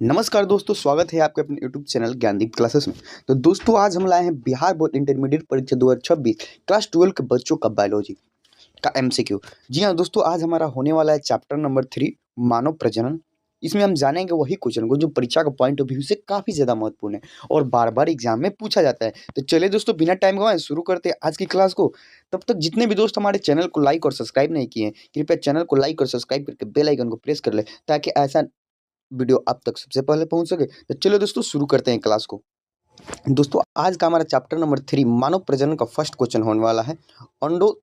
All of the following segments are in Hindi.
नमस्कार दोस्तों, स्वागत है आपके अपने यूट्यूब चैनल ज्ञानदीप क्लासेस में। तो दोस्तों आज हम लाए हैं बिहार बोर्ड इंटरमीडिएट परीक्षा 2026 क्लास 12 के बच्चों का बायोलॉजी का एमसीक्यू। जी हाँ दोस्तों, आज हमारा होने वाला है चैप्टर नंबर 3 मानव प्रजनन। इसमें हम जानेंगे वही क्वेश्चन को जो परीक्षा का पॉइंट ऑफ व्यू से काफ़ी ज़्यादा महत्वपूर्ण है और बार बार एग्जाम में पूछा जाता है। तो चलिए दोस्तों, बिना टाइम गवाए शुरू करते हैं आज की क्लास को। तब तक जितने भी दोस्त हमारे चैनल को लाइक और सब्सक्राइब नहीं किए हैं, कृपया चैनल को लाइक और सब्सक्राइब करके बेल आइकन को प्रेस कर ले, ताकि ऐसा वीडियो आप तक सबसे पहले पहुंच सके। तो चलो दोस्तों शुरू करते हैं क्लास को। दोस्तों आज का हमारा चैप्टर नंबर 3 मानव प्रजनन का फर्स्ट क्वेश्चन होने वाला है। अंडो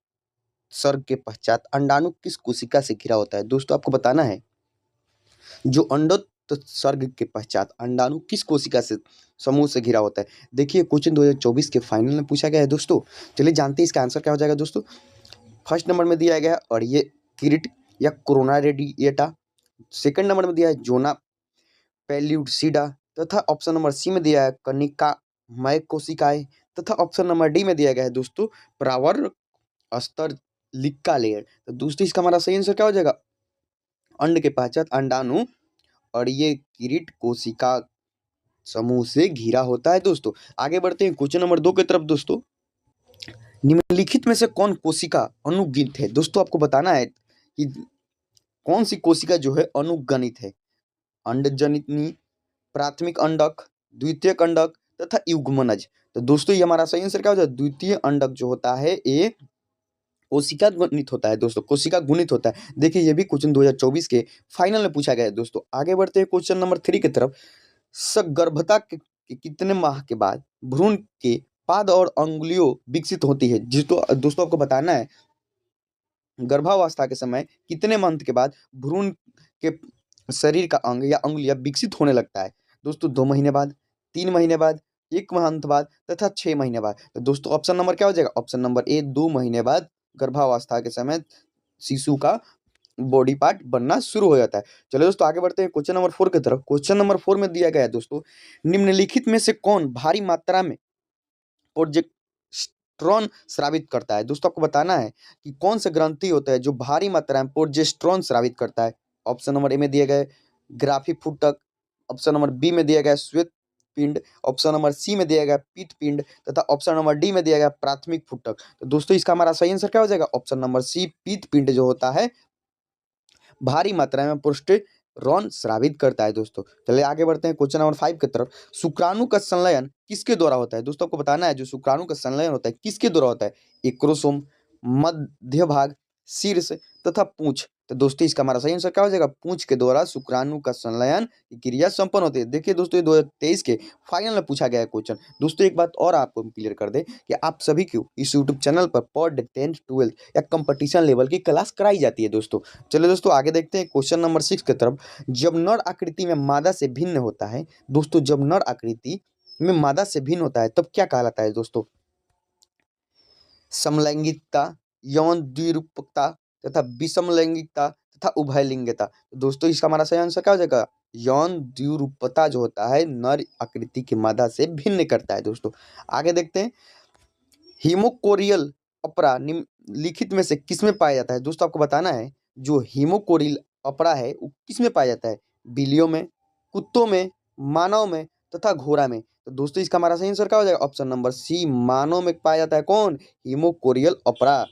सर्ग के पश्चात अंडाणु किस कोशिका से घिरा होता है? दोस्तों आपको बताना है जो अंडो सर्ग के पश्चात अंडाणु किस कोशिका से समूह से घिरा होता है। देखिए क्वेश्चन 2024 के फाइनल में पूछा गया है दोस्तों। चलिए जानते हैं इसका आंसर क्या हो जाएगा दोस्तों। फर्स्ट नंबर में दिया गया है और ये किरीट या कोरोना रेडिएटा। सेकंड नंबर में दिया है जोना पेल्यूडसिडा तथा ऑप्शन नंबर सी में दिया है कनिकामय कोशिकाएं तथा ऑप्शन नंबर डी में दिया गया है दोस्तों प्रावर अस्तर लिक्का लेयर। तो दोस्तों इसका हमारा सही आंसर क्या हो जाएगा? अंड के पश्चात अंडाणु और ये किरीट कोशिका समूह से घिरा होता है दोस्तों। आगे बढ़ते हैं क्वेश्चन नंबर 2 की तरफ दोस्तों। निम्नलिखित में से कौन कोशिका अनुगणित है? दोस्तों आपको बताना है कि कौन सी कोशिका जो है अनुगणित है। अंडजनिनी, प्राथमिक अंडक, द्वितीयक अंडक तथा युग्मनज। तो दोस्तों ये हमारा सही आंसर क्या हो जाए? द्वितीय अंडक जो होता है ये कोशिका गुणित होता है दोस्तों, कोशिका गुणित होता है। देखिए ये भी क्वेश्चन 2024 के फाइनल में पूछा गया है दोस्तों। आगे बढ़ते हैं क्वेश्चन नंबर 3 की तरफ। सगर्भता के कितने माह के बाद भ्रूण के पाद और अंगुलियों विकसित होती है? जिसको दोस्तों आपको बताना है गर्भावस्था के समय कितने मंथ के बाद भ्रूण के शरीर का अंग या अंगुलियां विकसित होने लगता है? दोस्तों 2 महीने बाद, 3 महीने बाद, 1 मंथ बाद तथा 6 महीने बाद। तो दोस्तों ऑप्शन नंबर क्या हो जाएगा? ऑप्शन नंबर ए 2 महीने बाद गर्भावस्था के समय शिशु का बॉडी पार्ट बनना शुरू हो जाता है। चलो दोस्तों आगे बढ़ते हैं क्वेश्चन नंबर 4 की तरफ। क्वेश्चन नंबर 4 में दिया गया है दोस्तों, निम्नलिखित में से कौन भारी मात्रा में प्रोजेस्टेरॉन स्रावित करता है? दोस्तों आपको बताना है कि कौन सा ग्रंथि होता है जो भारी मात्रा में प्रोजेस्टेरॉन स्रावित करता है। ऑप्शन नंबर ए में दिया गया है ग्राफी फुटक, ऑप्शन नंबर बी में दिया गया है श्वेत पिंड, ऑप्शन नंबर सी में दिया गया पीत पिंड तथा ऑप्शन नंबर डी में दिया गया प्राथमिक फुटक। तो दोस्तों इसका हमारा सही आंसर क्या हो जाएगा? ऑप्शन नंबर सी पीत पिंड जो होता है भारी मात्रा में प्रोस्टेरॉन स्रावित करता है दोस्तों। चलिए आगे बढ़ते हैं क्वेश्चन नंबर 5 की तरफ। शुक्राणु का संलयन किसके द्वारा होता है? दोस्तों आपको बताना है जो शुक्राणु का संलयन होता है किसके द्वारा होता है। एक्रोसोम, मध्य भाग, शीर्ष तथा पूंछ। तो दोस्तों इसका हमारा सही आंसर क्या हो जाएगा? पूंछ के द्वारा शुक्राणु का संलयन की क्रिया संपन्न होती है। देखिए दोस्तों ये 2023 के फाइनल में पूछा गया है क्वेश्चन। दोस्तों एक बात और आपको क्लियर कर दे कि आप सभी को इस यूट्यूब चैनल पर पॉड 10th 12th या कंपटीशन लेवल की क्लास कराई जाती है दोस्तों। चलिए दोस्तों आगे देखते हैं क्वेश्चन नंबर 6 की तरफ। जब नर आकृति में मादा से भिन्न होता है, दोस्तों जब नर आकृति में मादा से भिन्न होता है तब क्या कहलाता है दोस्तों? समलैंगिकता, यौन द्विरूपकता तथा विषम लैंगिकता तथा उभयलिंगता। तो दोस्तों इसका हमारा सही आंसर क्या हो जाएगा? यौन द्विरूपता जो होता है नर आकृति की मादा से भिन्न करता है दोस्तों। आगे देखते हैं हीमोकोरियल अपरा निम्नलिखित में से किसमें पाया जाता है? दोस्तों आपको बताना है जो हीमोकोरियल अपरा है वो किसमें पाया जाता है? बिल्लियों में, कुत्तों में, मानव में तथा घोड़ा में। तो दोस्तों इसका हमारा सही आंसर क्या हो जाएगा? ऑप्शन नंबर सी मानव में पाया जाता है कौन? हीमोकोरियल अपरा।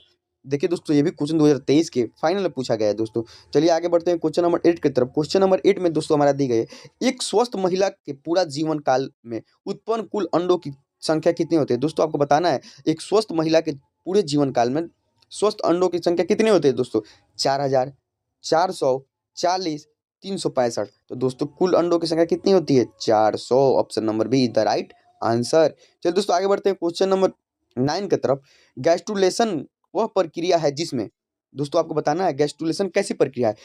देखिए दोस्तों ये भी क्वेश्चन 2023 के फाइनल में पूछा गया है दोस्तों। चलिए आगे बढ़ते हैं क्वेश्चन नंबर 8 की तरफ। क्वेश्चन नंबर 8 में दोस्तों हमारा दी गई है एक स्वस्थ महिला के पूरा जीवन काल में उत्पन्न कुल अंडों की संख्या कितनी होती है? दोस्तों आपको बताना है एक स्वस्थ महिला के पूरे जीवन काल में स्वस्थ अंडों की संख्या कितनी होती है दोस्तों? 4000, 440, 365। तो दोस्तों कुल अंडों की संख्या कितनी होती है? 400। Option number be the right answer. चलिए दोस्तों आगे बढ़ते हैं क्वेश्चन नंबर 9 की तरफ। गैस्ट्रुलेशन वह प्रक्रिया है जिसमें, दोस्तों आपको बताना है गैस्ट्रुलेशन कैसी प्रक्रिया है?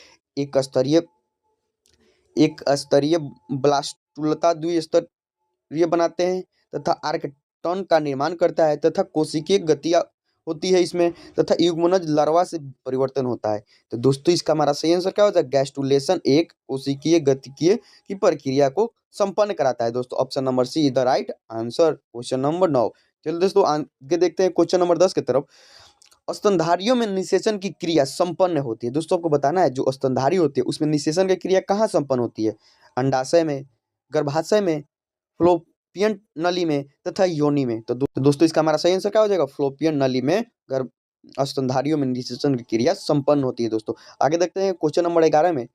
एक स्तरीय ब्लास्टुलता द्विस्तरीय बनाते हैं तथा आर्कटन का निर्माण करता है तथा कोशिकीय गतियां होती है इसमें तथा युग्मनज लार्वा से परिवर्तन होता है। तो दोस्तों इसका हमारा सही आंसर क्या होता है? गैस्ट्रुलेशन एक कोशिकीय गतिकीय की प्रक्रिया को संपन्न कराता है दोस्तों। Option number see the right answer. Question number 9। चलिए दोस्तों आगे देखते हैं क्वेश्चन नंबर 10 की तरफ। स्तनधारियों में निषेचन की क्रिया संपन्न होती है। दोस्तों आपको बताना है जो स्तनधारी होती है उसमें निषेचन की क्रिया कहाँ संपन्न होती है? अंडाशय में, गर्भाशय में, फ्लोपियन नली में तथा योनि में। तो दोस्तों इसका हमारा सही आंसर क्या हो जाएगा? फ्लोपियन नली में गर्भ स्तनधारियों में निषेचन की क्रिया संपन्न होती है दोस्तों। आगे देखते हैं क्वेश्चन नंबर 11 में,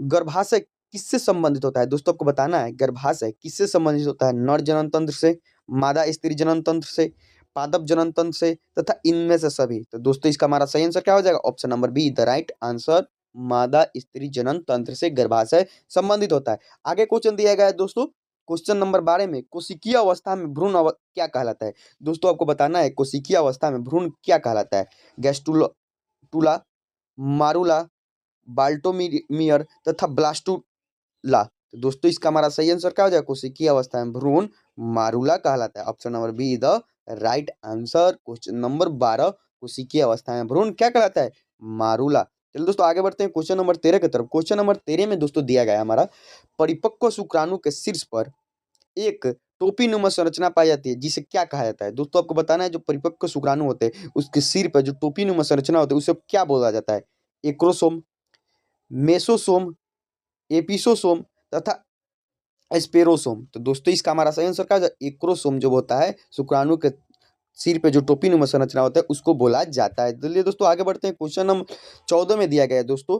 गर्भाशय किससे संबंधित होता है? दोस्तों आपको बताना है गर्भाशय किससे संबंधित होता है? नर जनन तंत्र से, मादा स्त्री जनन तंत्र से, पादप जनन तंत्र से तथा इनमें से सभी। तो दोस्तों इसका हमारा सही आंसर क्या हो जाएगा? Option number be the right answer, मादा स्त्री जनन तंत्र से गर्भाशय संबंधित होता है। आगे क्वेश्चन दिया गया है दोस्तों क्वेश्चन नंबर 12 में, कोशिकीय अवस्था में भ्रूण क्या कहलाता है? दोस्तों आपको बताना है कोशिकीय अवस्था में भ्रूण क्या कहलाता है? गैस्ट्रुला, मारुला, बाल्टोमियर तथा ब्लास्टुला। तो दोस्तों इसका हमारा सही आंसर क्या हो जाएगा? कोशिकीय अवस्था में भ्रूण मारुला कहलाता है। Option number be the right answer. Question number 12 कोशिकीय अवस्था में भ्रूण क्या कहलाता है? मारुला। चलिए दोस्तों आगे बढ़ते हैं क्वेश्चन नंबर 13 की तरफ। क्वेश्चन नंबर 13 में दोस्तों दिया गया है हमारा, परिपक्व शुक्राणु के शीर्ष पर एक टोपीनुमा संरचना पाई जाती है जिसे क्या कहा जाता है? दोस्तों आपको बताना है जो परिपक्व शुक्राणु होते हैं उसके सिर पर जो टोपीनुमा संरचना होती है उसे क्या बोला जाता है? एक्रोसोम, मेसोसोम, एपिसोसोम तथा एस्पेरोसोम। तो दोस्तों इसका हमारा सही आंसर क्या है? एक्रोसोम जो होता है शुक्राणु के सिर पे जो टोपीनुमा संरचना होता है उसको बोला जाता है। चलिए दोस्तों आगे बढ़ते हैं क्वेश्चन नंबर 14 में दिया गया है दोस्तों,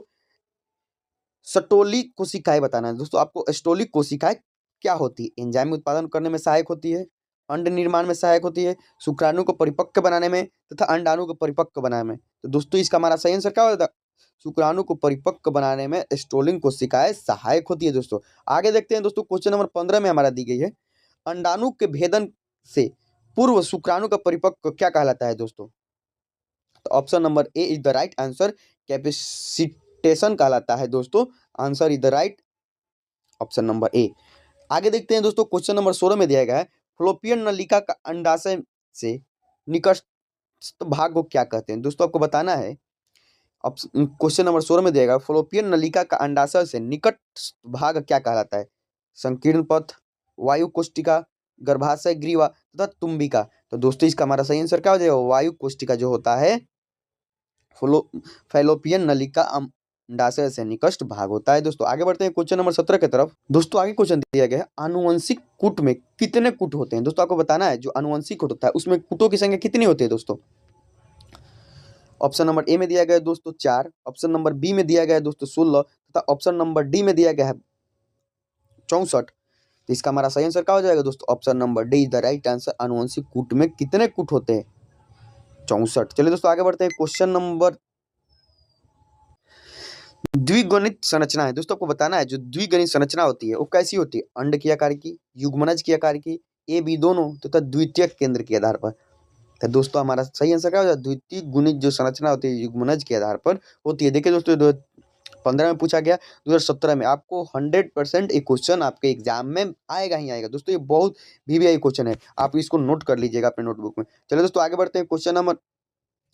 स्टोलिक कोशिकाएं बताना है। दोस्तों आपको स्टोलिक कोशिकाएं क्या होती है? एंजाइम उत्पादन करने में सहायक होती है, अंड निर्माण में सहायक होती है, शुक्राणु को परिपक्व बनाने में तथा अंडाणु को परिपक्व बनाने में। तो दोस्तों इसका हमारा सही आंसर क्या होता है? शुक्राणु को परिपक्व बनाने में स्टोलिंग कोशिकाएं सहायक होती है दोस्तों। आगे देखते हैं दोस्तों क्वेश्चन नंबर 15 में हमारा दी गई है, अंडाणु के भेदन से पूर्व शुक्राणु का परिपक्व क्या कहलाता है दोस्तों? तो option number A is the right answer, capacitation कहलाता है दोस्तों। Answer is the right option number ए। आगे देखते हैं दोस्तों क्वेश्चन नंबर 16 में दिया गया है, फ्लोपियन नलिका का अंडाशय से निकटस्थ भाग को क्या कहते हैं? दोस्तों आपको बताना है क्वेश्चन नंबर 16 में दिया गया, फ्लोपियन नलिका का अंडाशय से निकटस्थ भाग क्या कहलाता है? संकीर्ण पथ, वायु कोष्टिका, गर्भाशय ग्रीवा तथा तुम्बिका। तो दोस्तों इसका हमारा सही आंसर क्या हो जाएगा? वायु कोष्टिका जो होता है फैलोपियन नलिका अंडाशय से निकटस्थ भाग होता है दोस्तों। आगे बढ़ते हैं क्वेश्चन नंबर 17 की तरफ। दोस्तों आगे क्वेश्चन दिया गया है, आनुवंशिक कूट में कितने कूट होते हैं? दोस्तों आपको बताना है जो आनुवंशिक कूट होता है उसमें कूटों की संख्या कितनी होती है दोस्तों? ऑप्शन नंबर ए में दिया गया है दोस्तों 4, ऑप्शन नंबर बी में दिया गया है दोस्तों 16 तथा ऑप्शन नंबर डी में दिया गया है 64। तो इसका हमारा सही आंसर क्या हो जाएगा दोस्तों? Option number D is the right answer. आनुवंशिक कूट में कितने कूट होते हैं? 64। चलिए दोस्तों आगे बढ़ते हैं क्वेश्चन नंबर, द्विगुणित संरचना है। दोस्तों आपको बताना है जो द्विगुणित संरचना होती है वो कैसी होती है? अंड की आकार की, युग्मनज की आकार की, ए बी दोनों तथा द्वितीयक केंद्र के आधार पर। तो दोस्तों हमारा सही आंसर क्या हो जाएगा? द्वितीय गुणित जो संरचना होती है युग्मनज के आधार पर होती है। देखिए दोस्तों 2015 में पूछा गया, 2017 में आपको 100% एक क्वेश्चन आपके एग्जाम में आएगा ही आएगा दोस्तों। ये बहुत VVI क्वेश्चन है, आप इसको नोट कर लीजिएगा अपने नोटबुक में। चलिए दोस्तों आगे बढ़ते हैं क्वेश्चन नंबर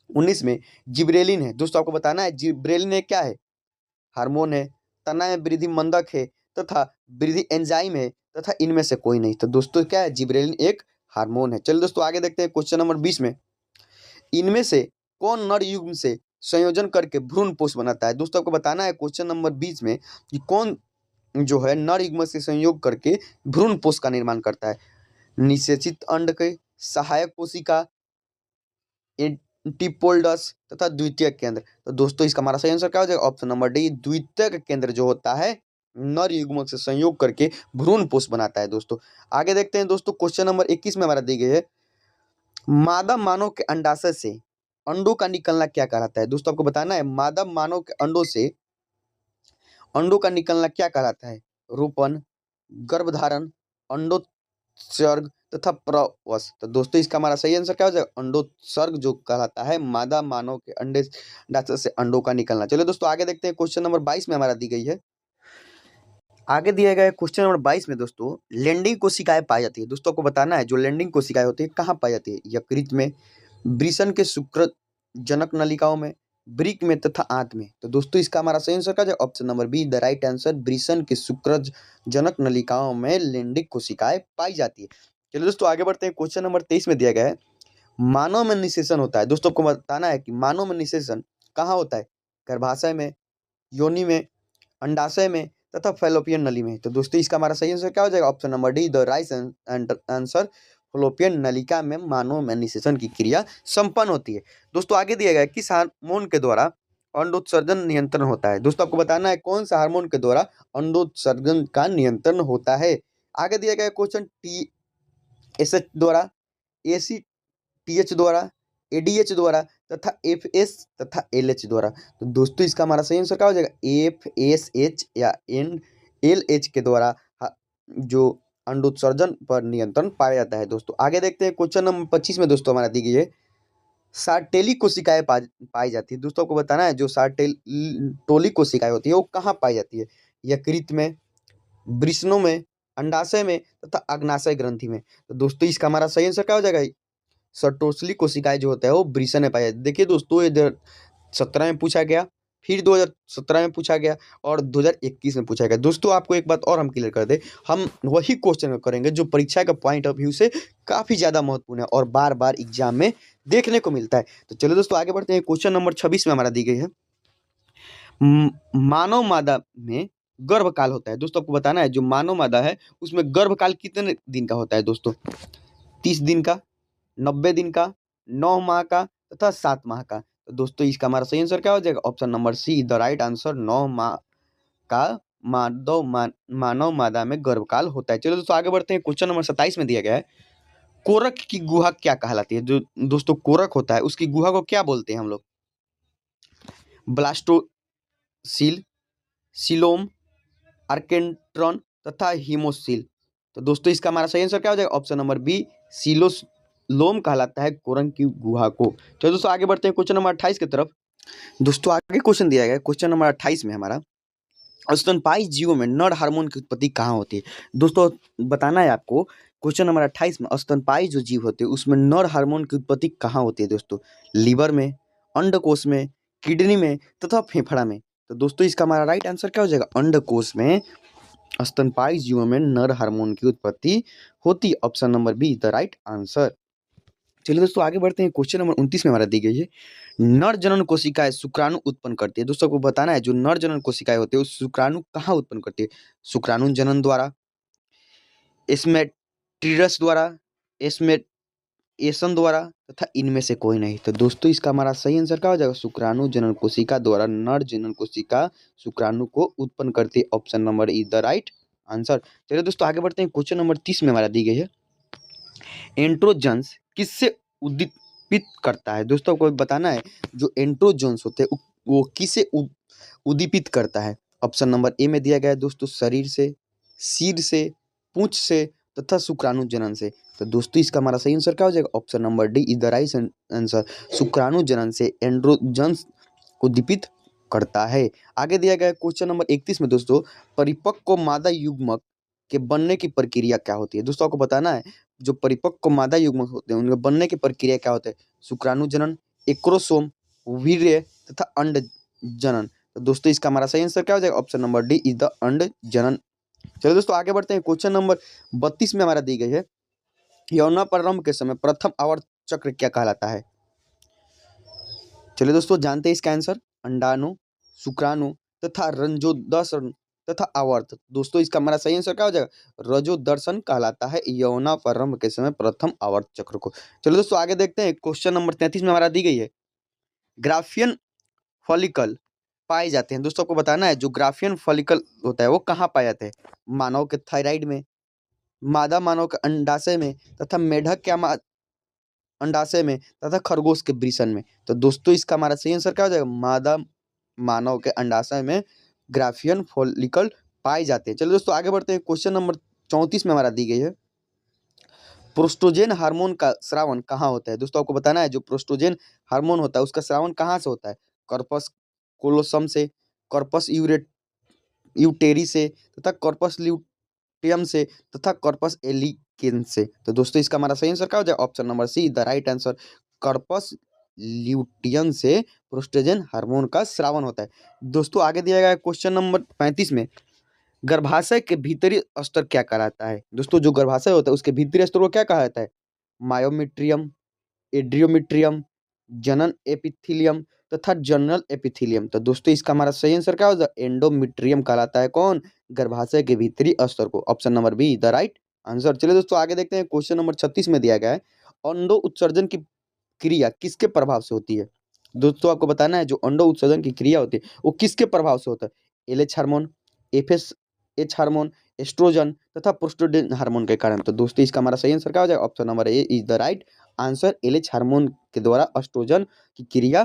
19 में, जिब्रेलिन है। दोस्तों आपको बताना है जिब्रेलिन क्या है? हार्मोन है, तना में वृद्धि मंदक है तथा वृद्धि एंजाइम है तथा इनमें से कोई नहीं। तो दोस्तों क्या है? जिब्रेलिन एक हार्मोन है। चलिए दोस्तों आगे देखते हैं क्वेश्चन नंबर 20 में, इनमें से कौन नर युग्म से संयोजन करके भ्रूण पोष बनाता है? दोस्तों आपको बताना है क्वेश्चन नंबर 20 में कि कौन जो है नर युग्म से संयोग करके भ्रूण पोष का निर्माण करता है? निषेचित अंड के, सहायक कोशिका, एंटीपोल्डस तथा द्वितीयक केंद्र। तो दोस्तों इसका हमारा सही आंसर क्या हो जाएगा? ऑप्शन नंबर डी, द्वितीयक केंद्र जो होता है नर युग्म से संयोग करके भ्रूण पोष बनाता है दोस्तों। आगे देखते हैं दोस्तों क्वेश्चन नंबर 21 में हमारा दी गई है, मादा मानव के अंडाशय से अंडों का निकलना क्या कहलाता है? दोस्तों आपको बताना है मादा मानव के अंडों से अंडों का निकलना क्या कहलाता है? रोपण, गर्भधारण, अंडोत्सर्ग तथा प्रवस। तो दोस्तों इसका हमारा सही आंसर क्या हो जाएगा? अंडोत्सर्ग जो कहलाता है मादा मानव के अंडाशय से अंडों का निकलना। चलिए दोस्तों आगे देखते हैं क्वेश्चन नंबर 22 में हमारा दी गई है, आगे दिया गया है क्वेश्चन नंबर 22 में दोस्तों, लैंडिंग कोशिकाएं पाई जाती है। दोस्तों आपको बताना है जो लैंडिंग कोशिकाएं होती है कहाँ पाई जाती है? यकृत में, वृषण के शुक्र जनक नलिकाओं में, वृक्क में तथा आंत में। तो दोस्तों इसका हमारा सही आंसर क्या है? Option number be the right answer, वृषण के शुक्र जनक नलिकाओं में लैंडिंग कोशिकाएं पाई जाती है। चलिए दोस्तों आगे बढ़ते हैं क्वेश्चन नंबर 23 में दिया गया है, मानव में निषेचन होता है। दोस्तों आपको बताना है कि मानव में निषेचन कहाँ होता है? गर्भाशय में, योनि में, अंडाशय में तथा फैलोपियन नली में। तो दोस्तों इसका हमारा सही आंसर क्या हो जाएगा? Option number D the right answer. Fallopian नलिका में मानव में निषेचन की क्रिया संपन्न होती है। दोस्तों आगे दिया गया है किस हार्मोन के द्वारा अंडोत्सर्जन नियंत्रण होता है। दोस्तों आपको बताना है कौन सा हार्मोन के द्वारा अंडोत्सर्जन का नियंत्रण होता है। आगे दिया गया क्वेश्चन टी एस एच द्वारा, ए सी टी एच द्वारा, एडीएच द्वारा तथा एफ एस तथा एल एच द्वारा। तो दोस्तों इसका हमारा सही आंसर क्या हो जाएगा? एफ एस एच या एन एल एच के द्वारा जो अंडोत्सर्जन पर नियंत्रण पाया जाता है। दोस्तों आगे देखते हैं क्वेश्चन नंबर 25 में दोस्तों हमारा दी गई है सार्टेली कोशिकाएं पाई जाती है। दोस्तों को बताना है जो सार्टेली कोशिकाएं होती है वो कहाँ पाई जाती है? यकृत में, वृषणों में, अंडाशय में तथा अग्नाशय ग्रंथि में। तो दोस्तों इसका हमारा सही आंसर क्या हो जाएगा? सर्टोसली कोशिकाएं जो होता है वो वृषण में पाया जाता है। देखिए दोस्तों ये 2017 में पूछा गया, फिर 2017 में पूछा गया और 2021 में पूछा गया। दोस्तों आपको एक बात और हम क्लियर कर दें, हम वही क्वेश्चन करेंगे जो परीक्षा का पॉइंट ऑफ व्यू से काफ़ी ज़्यादा महत्वपूर्ण है और बार बार एग्जाम में देखने को मिलता है। तो चलो दोस्तों आगे बढ़ते हैं। क्वेश्चन नंबर 26 में हमारा दी गई है मानव मादा में गर्भकाल होता है। दोस्तों आपको बताना है जो मानव मादा है उसमें गर्भकाल कितने दिन का होता है? दोस्तों 30 दिन का, 90 दिन का, 9 माह का तथा 7 माह का। तो दोस्तों इसका हमारा सही आंसर क्या हो जाएगा? Option number see the right answer 9 माह का मानव मादा में गर्भकाल होता है। चलो दोस्तों आगे बढ़ते हैं। क्वेश्चन नंबर 27 में दिया गया है कोरक की गुहा क्या कहलाती है? जो दोस्तों कोरक होता है उसकी गुहा को क्या बोलते हैं हम लोग? ब्लास्टोसील, सिलोम, आर्केंट्रॉन तथा हीमोसील। तो दोस्तों इसका हमारा सही आंसर क्या हो जाएगा? ऑप्शन नंबर बी सिलोलोम कहलाता है कोरक की गुहा को। चलो दोस्तों आगे बढ़ते हैं क्वेश्चन नंबर 28 की तरफ। दोस्तों आगे क्वेश्चन दिया गया है क्वेश्चन नंबर 28 में हमारा स्तनपायी जीवों में नर हार्मोन की उत्पत्ति कहाँ होती है? दोस्तों बताना है आपको क्वेश्चन नंबर 28 में स्तनपायी जो जीव होते हैं उसमें नर हार्मोन की उत्पत्ति कहाँ होती है? दोस्तों लीवर में, अंडकोश में, किडनी में तथा फेफड़ा में। तो दोस्तों इसका हमारा राइट आंसर क्या हो जाएगा? अंडकोश में स्तनपायी जीवों में नर हार्मोन की उत्पत्ति होती है। Option number be the right answer. चलिए दोस्तों आगे बढ़ते हैं। क्वेश्चन नंबर 29 में हमारा दी गई है नर जनन कोशिकाएं शुक्राणु उत्पन्न करती है। दोस्तों को बताना है जो नर जनन कोशिकाएं होती है वो शुक्राणु कहाँ उत्पन्न करती है? शुक्राणु जनन द्वारा, एस्मेटिरस द्वारा, एस्मेएशन द्वारा तथा इनमें से कोई नहीं। तो दोस्तों इसका हमारा सही आंसर क्या हो जाएगा? शुक्राणु जनन कोशिका द्वारा नर जनन कोशिका शुक्राणु को उत्पन्न करती है। Option number is the right answer. चलिए दोस्तों आगे बढ़ते हैं। क्वेश्चन नंबर 30 में हमारा दी गई है एंड्रोजन्स किससे उद्दीपित करता है? दोस्तों को बताना है जो एंड्रोजन्स होते हैं वो किसे उद्दीपित करता है? ऑप्शन नंबर ए में दिया गया है दोस्तों शरीर से, सिर से, पूंछ से तथा शुक्राणु जनन से। तो दोस्तों इसका हमारा सही आंसर क्या हो जाएगा? Option number D is the right answer. शुक्राणु जनन से एंड्रोजन्स उद्दीपित करता है। आगे दिया गया क्वेश्चन नंबर 31 में दोस्तों परिपक्व मादा युग्मक के बनने की प्रक्रिया क्या होती है? दोस्तों आपको बताना है जो परिपक्व मादा युग्मक होते हैं उनके बनने की प्रक्रिया क्या होता है? शुक्राणु जनन, एक्रोसोम, वीर्य तथा अंड जनन। तो दोस्तों इसका हमारा सही आंसर क्या हो जाएगा? Option number D is the अंड जनन। चलिए दोस्तों आगे बढ़ते हैं। क्वेश्चन नंबर 32 में हमारा दी गई है यौनापरारंभ के समय प्रथम आवर्त चक्र क्या कहलाता है? चलिए दोस्तों जानते हैं इसका आंसर अंडाणु, शुक्राणु तथा रंजोदर्शन तथा आवर्त। दोस्तों इसका हमारा सही आंसर क्या हो जाएगा? रजोदर्शन कहलाता है यौनापरारंभ के समय प्रथम आवर्त चक्र को। चलो दोस्तों आगे देखते हैं। क्वेश्चन नंबर 33 में हमारा दी गई है ग्राफियन फॉलिकल पाए जाते हैं। दोस्तों आपको बताना है जो ग्राफियन फॉलिकल होता है वो कहाँ पाए जाते हैं? मानव के थायराइड में, मादा मानव के अंडाशय में तथा मेढक के अंडाशय में तथा खरगोश के वृषण में। तो दोस्तों इसका हमारा सही आंसर क्या हो जाएगा? मादा मानव के अंडाशय में ग्राफियन फॉलिकल पाए जाते हैं। चलिए दोस्तों आगे बढ़ते हैं। क्वेश्चन नंबर 34 में हमारा दी गई है प्रोस्टोजेन हार्मोन का स्रावन कहाँ होता है? दोस्तों आपको बताना है जो प्रोस्टोजेन हार्मोन होता है उसका स्रावन कहाँ से होता है? कॉर्पस कोलोसम से, कॉर्पस यूटेरी से तथा कॉर्पस ल्यूटियम से तथा कॉर्पस एलिकेन से। तो दोस्तों इसका हमारा सही आंसर क्या हो जाए? Option number see the right answer. Corpus luteum से प्रोस्टोजेन हार्मोन का स्रावन होता है। दोस्तों आगे दिया गया है क्वेश्चन नंबर 35 में गर्भाशय के भीतरी स्तर क्या कहलाता है? दोस्तों जो गर्भाशय होता है उसके भीतरी स्तर को क्या कहा जाता है? मायोमेट्रियम, एड्रियोमेट्रियम, जनन एपिथीलियम तथा जनरल एपिथीलियम। तो दोस्तों इसका हमारा सही आंसर क्या होगा? एंडोमेट्रियम कहलाता है। कौन? गर्भाशय के भीतरी स्तर को। Option number be the right answer. चलिए दोस्तों आगे देखते हैं, क्वेश्चन नंबर 36 में दिया गया है, अंडो उत्सर्जन की क्रिया किसके प्रभाव से होती है। दोस्तों आपको बताना है जो अंडो उत्सर्जन की क्रिया होती है वो किसके प्रभाव से होता है, LH hormone, FSH hormone, oestrogen तथा प्रोस्टेजेन हार्मोन के कारण। तो दोस्तों इसका हमारा सही आंसर क्या हो जाएगा, option number A is the right answer. LH hormone के द्वारा एस्ट्रोजन की क्रिया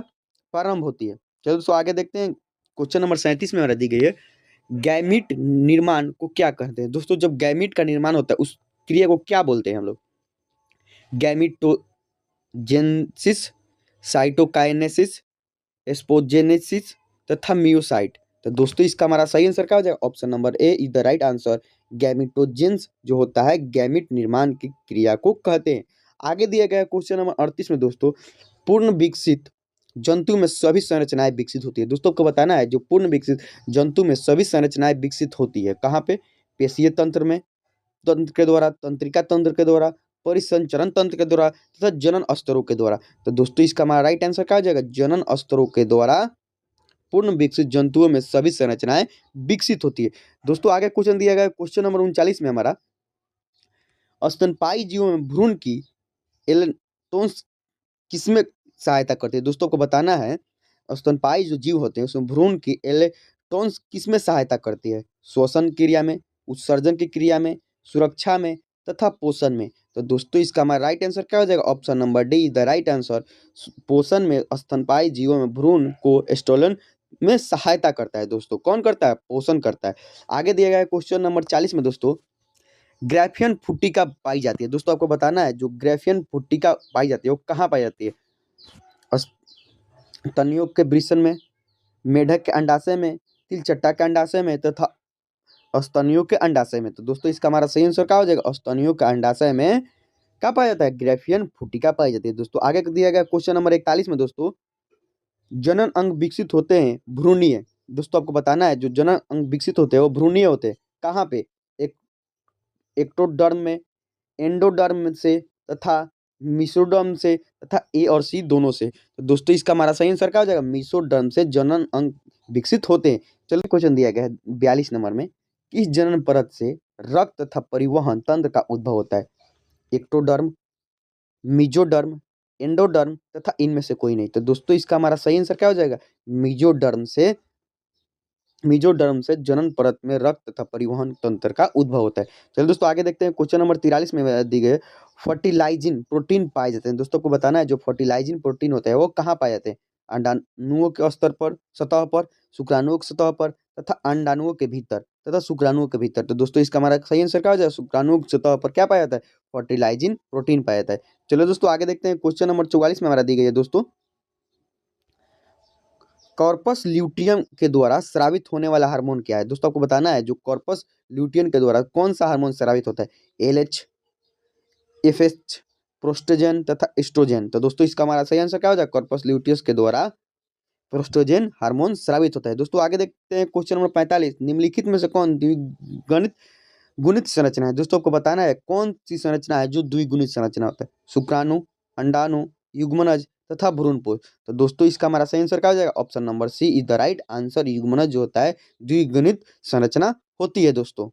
प्रारंभ होती है। चलो दोस्तों आगे देखते हैं, क्वेश्चन नंबर 37 में हमारा दी गई है, गैमीट निर्माण को क्या कहते हैं। दोस्तों जब गैमीट का निर्माण होता है उस क्रिया को क्या बोलते हैं हम लोग, गैमीटोजेनेसिस, साइटोकाइनेसिस, एस्पोजेनेसिस तथा मियोसाइट। तो दोस्तों इसका हमारा सही आंसर क्या हो जाएगा, option number A is the right answer. Gametogenesis जो होता है गैमीट निर्माण की क्रिया को कहते हैं। आगे दिया गया क्वेश्चन नंबर 38 में दोस्तों, पूर्ण विकसित जंतु में सभी संरचनाएं विकसित होती है। दोस्तों को बताना है जो पूर्ण विकसित जंतु में सभी संरचनाएं विकसित होती है कहाँ पे, पेशीय तंत्र में, तंत्र के द्वारा, तंत्रिका तंत्र के द्वारा, परिसंचरण तंत्र के द्वारा तथा जनन स्तरों के द्वारा। तो दोस्तों इसका हमारा राइट आंसर क्या हो जाएगा, जनन स्तरों के द्वारा पूर्ण विकसित जंतुओं में सभी संरचनाएं विकसित होती है। दोस्तों आगे क्वेश्चन दिया गया क्वेश्चन नंबर 39 में हमारा, स्तनपायी जीवों में भ्रूण की एलेक्ट्रॉन्स किसमें सहायता करती है। दोस्तों को बताना है स्तनपायी जो जीव होते हैं उसमें भ्रूण की इलेक्ट्रॉन्स किसमें सहायता करती है, श्वसन क्रिया में, उत्सर्जन की क्रिया में, सुरक्षा में तथा पोषण में। तो दोस्तों इसका हमारा राइट आंसर क्या हो जाएगा, option number D the right answer. पोषण में स्तनपायी जीवों में भ्रूण को एस्ट्रोलन में सहायता करता है। दोस्तों कौन करता है, पोषण करता है। आगे दिया गया क्वेश्चन नंबर 40 में दोस्तों, ग्राफियन फुट्टिका पाई जाती है। दोस्तों आपको बताना है जो ग्राफियन फुट्टिका पाई जाती है वो कहाँ पाई जाती है, स्तनियों के वृषण में, मेढक के अंडाशय में, तिलचट्टा के अंडाशय में तथा स्तनियों के अंडाशय में। तो दोस्तों इसका हमारा सही आंसर क्या हो जाएगा, स्तनियों के अंडाशय में क्या पाया जाता है, ग्राफियन फुट्टिका पाई जाती है। दोस्तों आगे दिया गया क्वेश्चन नंबर 41 में दोस्तों, जनन अंग विकसित होते हैं भ्रूणीय। दोस्तों आपको बताना है जो जनन अंग विकसित होते हैं वो भ्रूणीय होते हैं कहाँ पे, एक एक्टोडर्म में, एंडोडर्म से तथा मिसोडर्म से तथा ए और सी दोनों से। तो दोस्तों इसका हमारा सही आंसर क्या हो जाएगा, मिसोडर्म से जनन अंग विकसित होते हैं। चलिए क्वेश्चन दिया गया है 42 नंबर में, किस जनन परत से रक्त तथा परिवहन तंत्र का उद्भव होता है, एक्टोडर्म, मिजोडर्म, एंडोडर्म तथा इनमें से कोई नहीं। तो दोस्तों इसका हमारा सही आंसर क्या हो जाएगा, मिजोडर्म से जनन परत में रक्त तथा परिवहन तंत्र का उद्भव होता है। चलिए दोस्तों आगे देखते हैं, क्वेश्चन नंबर 43 में दी गई फर्टिलाइजिन प्रोटीन पाए जाते हैं। दोस्तों को बताना है जो फर्टिलाइजिन प्रोटीन होता है वो कहाँ पाए जाते हैं, अंडाणुओं के स्तर पर, सतह पर, शुक्राणुओं की सतह पर तथा अंडाणुओं के भीतर तथा शुक्राणुओं के भीतर। तो दोस्तों इसका हमारा सही आंसर क्या हो जाएगा, शुक्राणुओं की सतह पर क्या पाया जाता है, फर्टिलाइजिन प्रोटीन पाया जाता है। चलो दोस्तों आगे देखते हैं, क्वेश्चन नंबर 44 में हमारा दी गई है दोस्तों, कॉर्पस ल्यूटियम के द्वारा स्रावित होने वाला हार्मोन क्या है। दोस्तों आपको बताना है जो कॉर्पस ल्यूटियम के द्वारा कौन सा हार्मोन स्रावित होता है, एलएच, एफएच, प्रोस्टेजेन तथा एस्ट्रोजेन। तो दोस्तों इसका हमारा सही आंसर क्या हो जाएगा, कॉर्पस ल्यूटियस के द्वारा प्रोस्टेजेन हार्मोन स्रावित होता है। दोस्तों आगे देखते हैं क्वेश्चन नंबर 45, निम्नलिखित में से कौन द्विगुणित गुणित संरचना है। दोस्तों आपको बताना है कौन सी संरचना है जो द्विगुणित संरचना होता है, शुक्राणु, अंडाणु, युग्मनज तथा भ्रूणपोष। तो दोस्तों इसका हमारा सही आंसर क्या हो जाएगा, option number C is the right answer. युग्मनज जो होता है द्विगुणित संरचना होती है दोस्तों।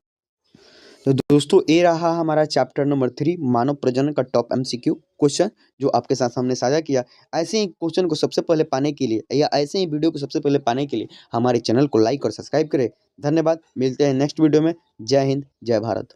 तो दोस्तों ये रहा हमारा चैप्टर नंबर 3 मानव प्रजनन का टॉप एमसीक्यू क्वेश्चन जो आपके साथ हमने साझा किया। ऐसे ही क्वेश्चन को सबसे पहले पाने के लिए या ऐसे ही वीडियो को सबसे पहले पाने के लिए हमारे चैनल को लाइक और सब्सक्राइब करें। धन्यवाद, मिलते हैं नेक्स्ट वीडियो में। जय हिंद, जय भारत।